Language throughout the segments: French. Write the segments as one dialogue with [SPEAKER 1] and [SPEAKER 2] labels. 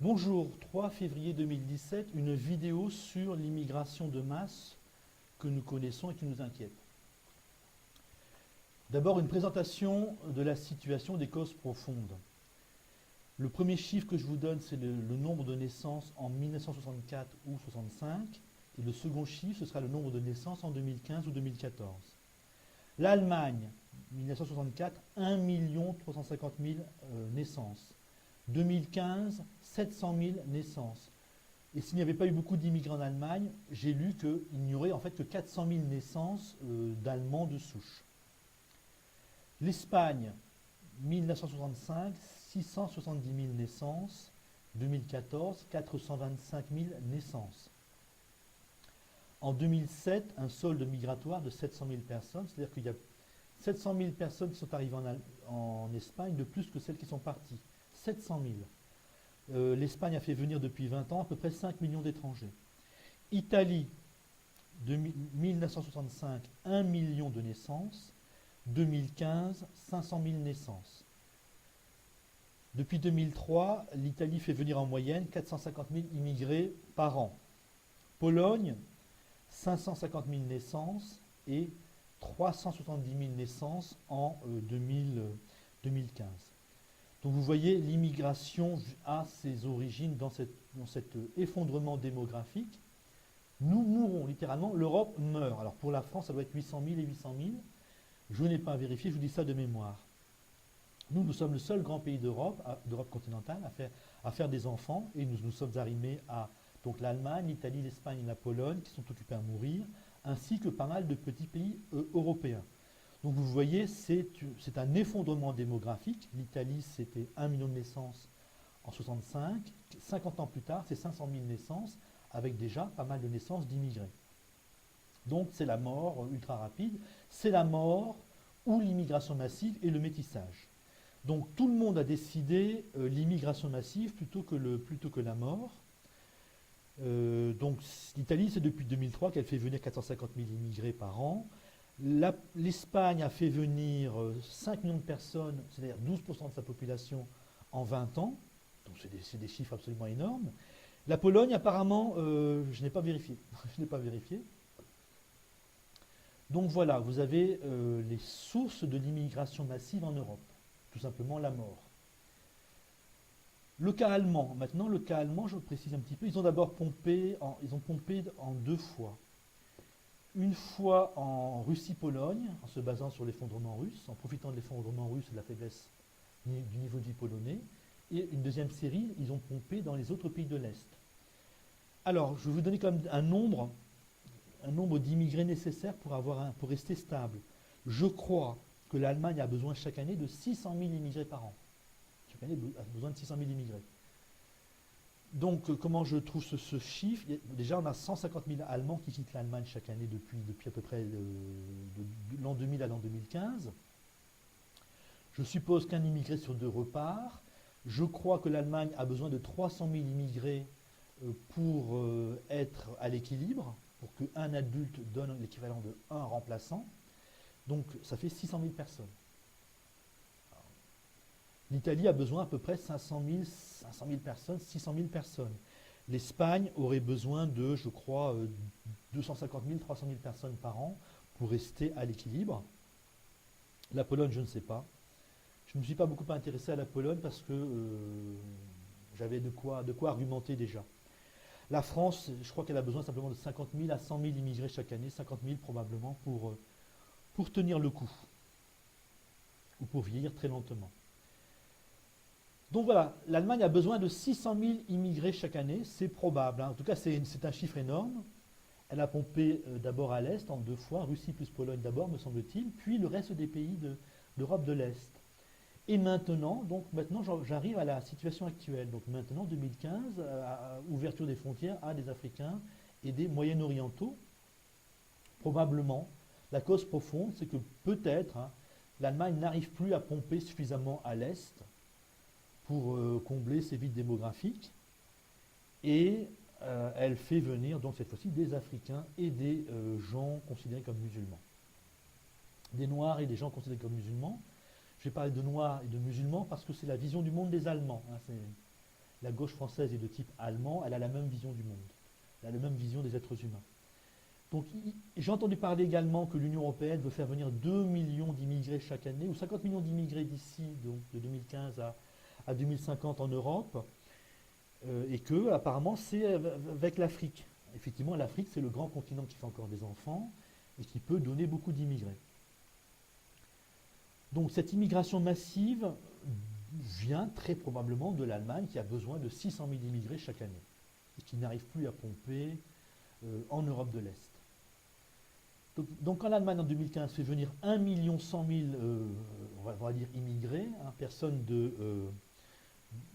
[SPEAKER 1] Bonjour, 3 février 2017, une vidéo sur l'immigration de masse que nous connaissons et qui nous inquiète. D'abord, une présentation de la situation des causes profondes. Le premier chiffre que je vous donne, c'est le nombre de naissances en 1964 ou 65, et le second chiffre, ce sera le nombre de naissances en 2015 ou 2014. L'Allemagne, 1964, 1 350 000 naissances. 2015, 700 000 naissances. Et s'il n'y avait pas eu beaucoup d'immigrants en Allemagne, j'ai lu qu'il n'y aurait en fait que 400 000 naissances d'Allemands de souche. L'Espagne, 1965, 670 000 naissances. 2014, 425 000 naissances. En 2007, un solde migratoire de 700 000 personnes, c'est-à-dire qu'il y a 700 000 personnes qui sont arrivées en Espagne de plus que celles qui sont parties. 700 000. L'Espagne a fait venir depuis 20 ans à peu près 5 millions d'étrangers. Italie, 1965, 1 million de naissances. 2015, 500 000 naissances. Depuis 2003, l'Italie fait venir en moyenne 450 000 immigrés par an. Pologne, 550 000 naissances et 370 000 naissances en 2015. Donc vous voyez, l'immigration a ses origines dans cet effondrement démographique. Nous mourrons littéralement, l'Europe meurt. Alors pour la France, ça doit être 800 000 et 800 000. Je n'ai pas vérifié, je vous dis ça de mémoire. Nous sommes le seul grand pays d'Europe continentale à faire des enfants, et nous sommes arrimés à donc l'Allemagne, l'Italie, l'Espagne et la Pologne qui sont occupés à mourir, ainsi que pas mal de petits pays européens. Donc vous voyez, c'est un effondrement démographique. L'Italie, c'était 1 million de naissances en 65. 50 ans plus tard, c'est 500 000 naissances, avec déjà pas mal de naissances d'immigrés. Donc c'est la mort ultra rapide, c'est la mort ou l'immigration massive et le métissage. Donc tout le monde a décidé l'immigration massive plutôt que la mort. Donc l'Italie, c'est depuis 2003 qu'elle fait venir 450 000 immigrés par an. L'Espagne a fait venir 5 millions de personnes, c'est-à-dire 12% de sa population en 20 ans. Donc c'est des chiffres absolument énormes. La Pologne, apparemment, je n'ai pas vérifié. Je n'ai pas vérifié. Donc voilà, vous avez les sources de l'immigration massive en Europe. Tout simplement la mort. Le cas allemand, maintenant, le cas allemand, je précise un petit peu, ils ont d'abord pompé, ils ont pompé en 2 fois. Une fois en Russie-Pologne, en se basant sur l'effondrement russe, en profitant de l'effondrement russe et de la faiblesse du niveau de vie polonais. Et une deuxième série, ils ont pompé dans les autres pays de l'Est. Alors, je vais vous donner quand même un nombre d'immigrés nécessaires pour rester stable. Je crois que l'Allemagne a besoin chaque année de 600 000 immigrés par an. Chaque année a besoin de 600 000 immigrés. Donc, comment je trouve ce chiffre? Déjà, on a 150 000 Allemands qui quittent l'Allemagne chaque année depuis à peu près l'an 2000 à l'an 2015. Je suppose qu'un immigré sur 2 repart. Je crois que l'Allemagne a besoin de 300 000 immigrés pour être à l'équilibre, pour qu'un adulte donne l'équivalent de 1 remplaçant. Donc, ça fait 600 000 personnes. L'Italie a besoin à peu près 500 000 personnes, 600 000 personnes. L'Espagne aurait besoin de, je crois, 250 000, 300 000 personnes par an pour rester à l'équilibre. La Pologne, je ne sais pas. Je ne me suis pas beaucoup intéressé à la Pologne parce que j'avais de quoi argumenter déjà. La France, je crois qu'elle a besoin simplement de 50 000 à 100 000 immigrés chaque année, 50 000 probablement pour tenir le coup, ou pour vieillir très lentement. Donc voilà, l'Allemagne a besoin de 600 000 immigrés chaque année, c'est probable. En tout cas, c'est un chiffre énorme. Elle a pompé d'abord à l'Est en 2 fois, Russie plus Pologne d'abord, me semble-t-il, puis le reste des pays d'Europe de l'Est. Et maintenant, j'arrive à la situation actuelle. Donc maintenant, 2015, ouverture des frontières à des Africains et des Moyen-Orientaux. Probablement, la cause profonde, c'est que peut-être l'Allemagne n'arrive plus à pomper suffisamment à l'Est pour combler ses vides démographiques. Et elle fait venir, donc cette fois-ci, des Africains et des gens considérés comme musulmans. Des Noirs et des gens considérés comme musulmans. Je vais parler de Noirs et de musulmans parce que c'est la vision du monde des Allemands. la gauche française est de type allemand, elle a la même vision du monde, elle a la même vision des êtres humains. Donc j'ai entendu parler également que l'Union européenne veut faire venir 2 millions d'immigrés chaque année, ou 50 millions d'immigrés d'ici, donc de 2015 à 2050 en Europe, et que apparemment c'est avec l'Afrique. Effectivement, l'Afrique, c'est le grand continent qui fait encore des enfants et qui peut donner beaucoup d'immigrés. Donc cette immigration massive vient très probablement de l'Allemagne qui a besoin de 600 000 immigrés chaque année et qui n'arrive plus à pomper en Europe de l'Est. Donc quand l'Allemagne en 2015 fait venir 1 100 000 on va dire immigrés, personnes de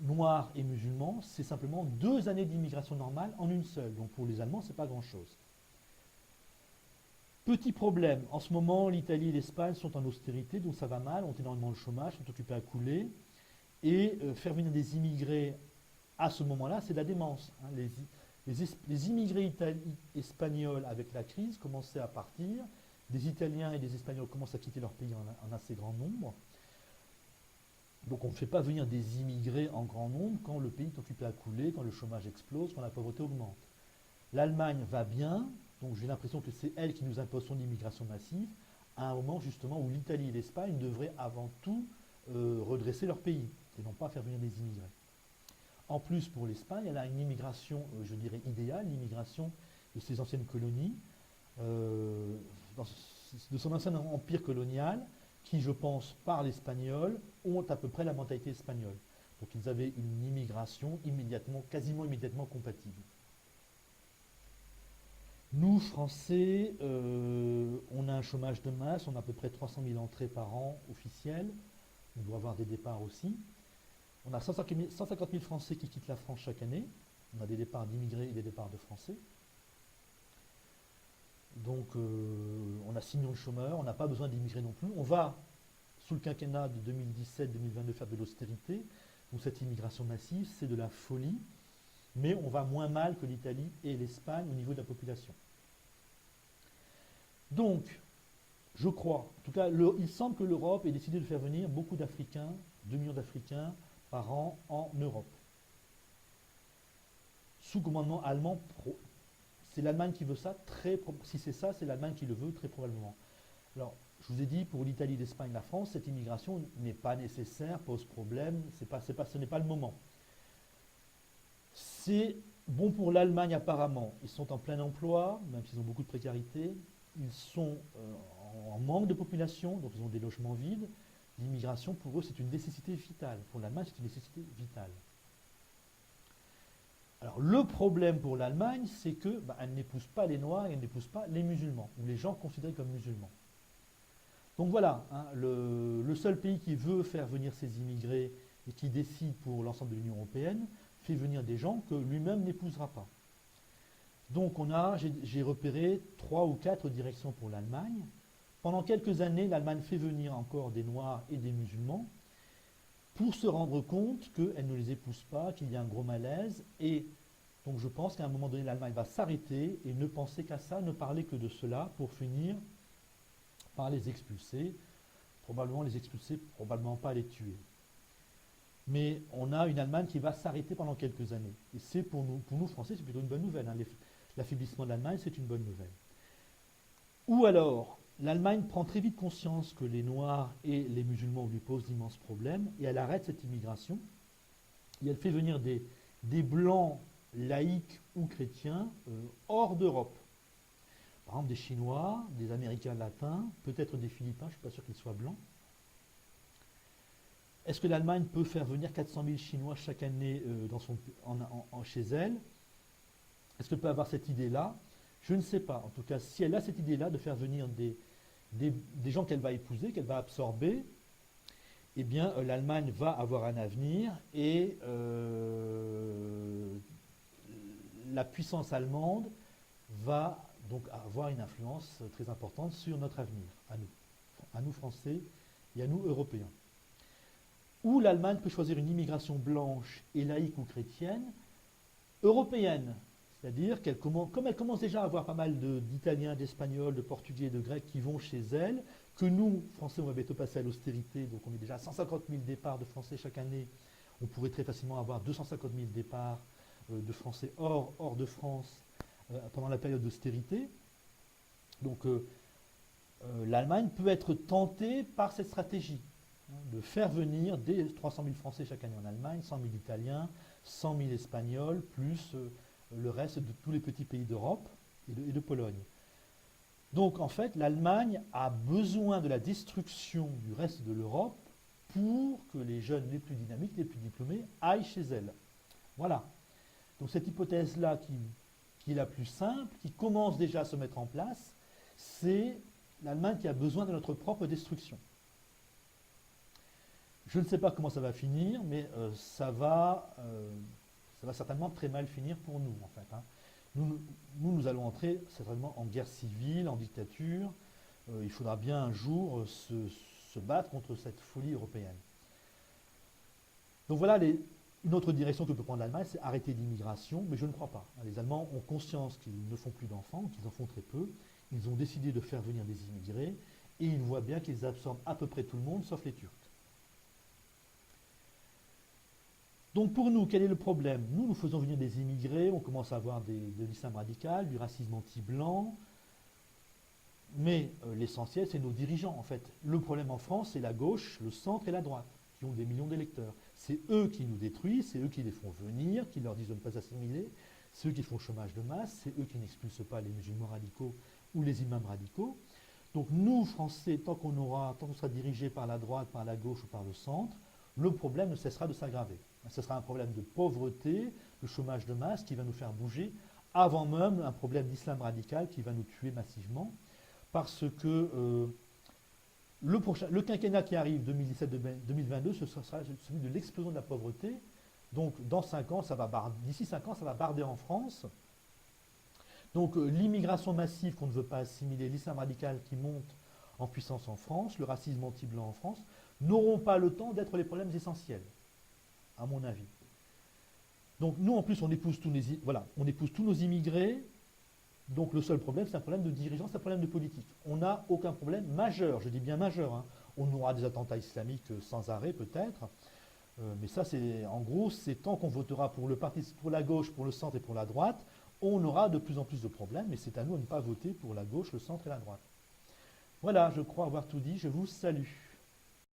[SPEAKER 1] noirs et musulmans, c'est simplement 2 années d'immigration normale en une seule. Donc pour les Allemands, ce n'est pas grand-chose. Petit problème, en ce moment, l'Italie et l'Espagne sont en austérité, donc ça va mal, ont énormément de chômage, sont occupés à couler. Et faire venir des immigrés à ce moment-là, c'est de la démence. Les immigrés espagnols, avec la crise, commençaient à partir. Des Italiens et des Espagnols commencent à quitter leur pays en assez grand nombre. Donc on ne fait pas venir des immigrés en grand nombre quand le pays est occupé à couler, quand le chômage explose, quand la pauvreté augmente. L'Allemagne va bien, donc j'ai l'impression que c'est elle qui nous impose son immigration massive, à un moment justement où l'Italie et l'Espagne devraient avant tout redresser leur pays, et non pas faire venir des immigrés. En plus, pour l'Espagne, elle a une immigration, je dirais, idéale, l'immigration de ses anciennes colonies, de son ancien empire colonial, qui, je pense, par l'espagnol, ont à peu près la mentalité espagnole. Donc ils avaient une immigration quasiment immédiatement compatible. Nous, Français, on a un chômage de masse, on a à peu près 300 000 entrées par an officielles, on doit avoir des départs aussi. On a 150 000 Français qui quittent la France chaque année, on a des départs d'immigrés et des départs de Français. Donc on a 6 millions de chômeurs, on n'a pas besoin d'immigrés non plus. On va, sous le quinquennat de 2017-2022, faire de l'austérité. Donc cette immigration massive, c'est de la folie. Mais on va moins mal que l'Italie et l'Espagne au niveau de la population. Donc, je crois, en tout cas, il semble que l'Europe ait décidé de faire venir beaucoup d'Africains, 2 millions d'Africains par an en Europe. Sous commandement allemand, c'est l'Allemagne qui veut ça, si c'est ça, c'est l'Allemagne qui le veut, très probablement. Alors, je vous ai dit, pour l'Italie, l'Espagne, la France, cette immigration n'est pas nécessaire, pose problème, ce n'est pas le moment. C'est bon pour l'Allemagne apparemment. Ils sont en plein emploi, même s'ils ont beaucoup de précarité. Ils sont en manque de population, donc ils ont des logements vides. L'immigration, pour eux, c'est une nécessité vitale. Pour l'Allemagne, c'est une nécessité vitale. Alors, le problème pour l'Allemagne, c'est qu'elle n'épouse pas les Noirs et elle n'épouse pas les musulmans, ou les gens considérés comme musulmans. Donc voilà, le seul pays qui veut faire venir ces immigrés et qui décide pour l'ensemble de l'Union européenne, fait venir des gens que lui-même n'épousera pas. Donc j'ai repéré 3 ou 4 directions pour l'Allemagne. Pendant quelques années, l'Allemagne fait venir encore des Noirs et des musulmans pour se rendre compte qu'elle ne les épouse pas, qu'il y a un gros malaise. Et donc je pense qu'à un moment donné, l'Allemagne va s'arrêter et ne penser qu'à ça, ne parler que de cela pour finir par les expulser. Probablement les expulser, probablement pas les tuer. Mais on a une Allemagne qui va s'arrêter pendant quelques années. Et c'est pour nous Français, c'est plutôt une bonne nouvelle. L'affaiblissement de l'Allemagne, c'est une bonne nouvelle. Ou alors, l'Allemagne prend très vite conscience que les Noirs et les musulmans lui posent d'immenses problèmes, et elle arrête cette immigration, et elle fait venir des Blancs laïcs ou chrétiens hors d'Europe. Par exemple, des Chinois, des Américains latins, peut-être des Philippins, je ne suis pas sûr qu'ils soient blancs. Est-ce que l'Allemagne peut faire venir 400 000 Chinois chaque année chez elle? Est-ce qu'elle peut avoir cette idée-là? Je ne sais pas. En tout cas, si elle a cette idée-là de faire venir des gens qu'elle va épouser, qu'elle va absorber, eh bien, l'Allemagne va avoir un avenir et la puissance allemande va donc avoir une influence très importante sur notre avenir, à nous Français et à nous Européens. Ou l'Allemagne peut choisir une immigration blanche et laïque ou chrétienne européenne. C'est-à-dire comme elle commence déjà à avoir pas mal d'Italiens, d'Espagnols, de Portugais, de Grecs qui vont chez elle, que nous, Français, on va bientôt passer à l'austérité, donc on est déjà à 150 000 départs de Français chaque année, On pourrait très facilement avoir 250 000 départs de Français hors de France pendant la période d'austérité. Donc l'Allemagne peut être tentée par cette stratégie, hein, de faire venir des 300 000 Français chaque année en Allemagne, 100 000 Italiens, 100 000 Espagnols, plus le reste de tous les petits pays d'Europe et de Pologne. Donc en fait, l'Allemagne a besoin de la destruction du reste de l'Europe pour que les jeunes les plus dynamiques, les plus diplômés, aillent chez elle. Voilà. Donc cette hypothèse-là, qui est la plus simple, qui commence déjà à se mettre en place, c'est l'Allemagne qui a besoin de notre propre destruction. Je ne sais pas comment ça va finir, mais ça va certainement très mal finir pour nous, en fait, hein. Nous allons entrer certainement en guerre civile, en dictature. Il faudra bien un jour se battre contre cette folie européenne. Donc voilà une autre direction que peut prendre l'Allemagne, c'est arrêter l'immigration, mais je ne crois pas. Les Allemands ont conscience qu'ils ne font plus d'enfants, qu'ils en font très peu. Ils ont décidé de faire venir des immigrés et ils voient bien qu'ils absorbent à peu près tout le monde, sauf les Turcs. Donc pour nous, quel est le problème? Nous faisons venir des immigrés, on commence à avoir de l'islam radical, du racisme anti-blanc, mais l'essentiel, c'est nos dirigeants, en fait. Le problème en France, c'est la gauche, le centre et la droite, qui ont des millions d'électeurs. C'est eux qui nous détruisent, c'est eux qui les font venir, qui leur disent de ne pas assimiler, c'est eux qui font le chômage de masse, c'est eux qui n'expulsent pas les musulmans radicaux ou les imams radicaux. Donc nous, Français, tant qu'on sera dirigé par la droite, par la gauche ou par le centre, le problème ne cessera de s'aggraver. Ce sera un problème de pauvreté, de chômage de masse qui va nous faire bouger, avant même un problème d'islam radical qui va nous tuer massivement, parce que le quinquennat qui arrive, 2017-2022, ce sera celui de l'explosion de la pauvreté. Donc d'ici 5 ans, ça va barder en France. Donc l'immigration massive qu'on ne veut pas assimiler, l'islam radical qui monte en puissance en France, le racisme anti-blanc en France, n'auront pas le temps d'être les problèmes essentiels, à mon avis. Donc nous, en plus, on épouse tous nos immigrés. Donc le seul problème, c'est un problème de dirigeance, c'est un problème de politique. On n'a aucun problème majeur, je dis bien majeur, hein. On aura des attentats islamiques sans arrêt peut-être, mais ça, en gros, c'est tant qu'on votera pour la gauche, pour le centre et pour la droite, on aura de plus en plus de problèmes, mais c'est à nous de ne pas voter pour la gauche, le centre et la droite. Voilà, je crois avoir tout dit, je vous salue.